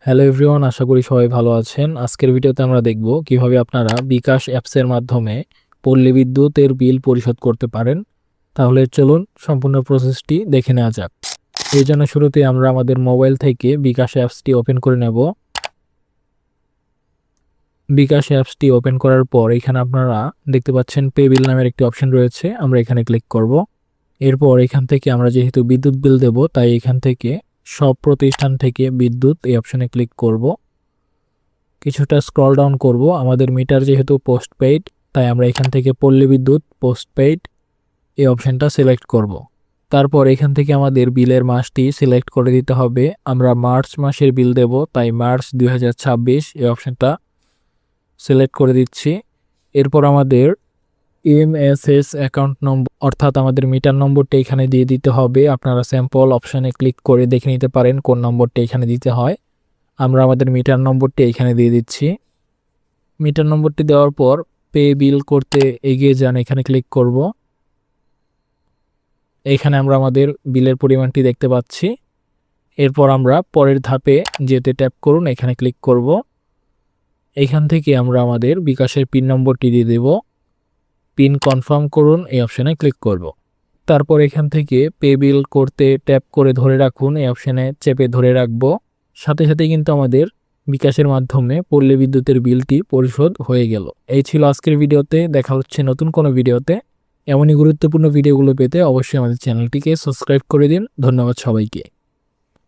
Hello everyone, আশা করি সবাই ভালো আছেন। আজকের ভিডিওতে আমরা দেখব কিভাবে আপনারা বিকাশ অ্যাপসের মাধ্যমে পল্লী বিদ্যুতের বিল পরিশোধ করতে পারেন। তাহলে চলুন সম্পূর্ণ প্রসেসটি দেখে নেওয়া যাক। এই জন্য শুরুতে আমরা আমাদের মোবাইল থেকে বিকাশ অ্যাপসটি ওপেন করে নেব। বিকাশ অ্যাপসটি ওপেন করার পর এখানে আপনারা দেখতে পাচ্ছেন পে বিল নামের একটি অপশন রয়েছে, আমরা এখানে ক্লিক করব। এরপর এখান থেকে আমরা যেহেতু বিদ্যুৎ বিল দেব, তাই এখান থেকে সব প্রতিষ্ঠান থেকে বিদ্যুৎ এই অপশনে ক্লিক করব। কিছুটা স্ক্রল ডাউন করব। আমাদের মিটার যেহেতু পোস্টপেইড, তাই আমরা এখান থেকে পল্লী বিদ্যুৎ পোস্টপেইড এই অপশনটা সিলেক্ট করব। তারপর এখান থেকে আমাদের বিলের মাসটি সিলেক্ট করে দিতে হবে। আমরা মার্চ মাসের বিল দেব, তাই মার্চ 2026 এই অপশনটা সিলেক্ট করে দিচ্ছি। এরপর আমাদের এমএসএস অ্যাকাউন্ট নম্বর অর্থাৎ আমাদের মিটার নম্বরটা এখানে দিয়ে দিতে হবে। আপনারা স্যাম্পল অপশনে ক্লিক করে দেখে নিতে পারেন কোন নম্বরটা এখানে দিতে হয়। আমরা আমাদের মিটার নম্বরটি এখানে দিয়ে দিচ্ছি। মিটার নম্বরটি দেওয়ার পর পে বিল করতে এগিয়ে যান, এখানে ক্লিক করব। এখানে আমরা আমাদের বিলের পরিমাণটি দেখতে পাচ্ছি। এরপর আমরা পরের ধাপে যেতে ট্যাপ করুন, এখানে ক্লিক করব। এখান থেকে আমরা আমাদের বিকাশের পিন নম্বরটি দিয়ে দেব। পিন কনফার্ম করুন এই অপশনে ক্লিক করব। তারপর এখান থেকে পে বিল করতে ট্যাপ করে ধরে রাখুন, এই অপশনে চেপে ধরে রাখবো। সাথে সাথে কিন্তু আমাদের বিকাশের মাধ্যমে পল্লী বিদ্যুতের বিলটি পরিশোধ হয়ে গেল। এই ছিল আজকের ভিডিওতে। দেখা হচ্ছে নতুন কোনো ভিডিওতে। এমনই গুরুত্বপূর্ণ ভিডিওগুলো পেতে অবশ্যই আমাদের চ্যানেলটিকে সাবস্ক্রাইব করে দিন। ধন্যবাদ সবাইকে।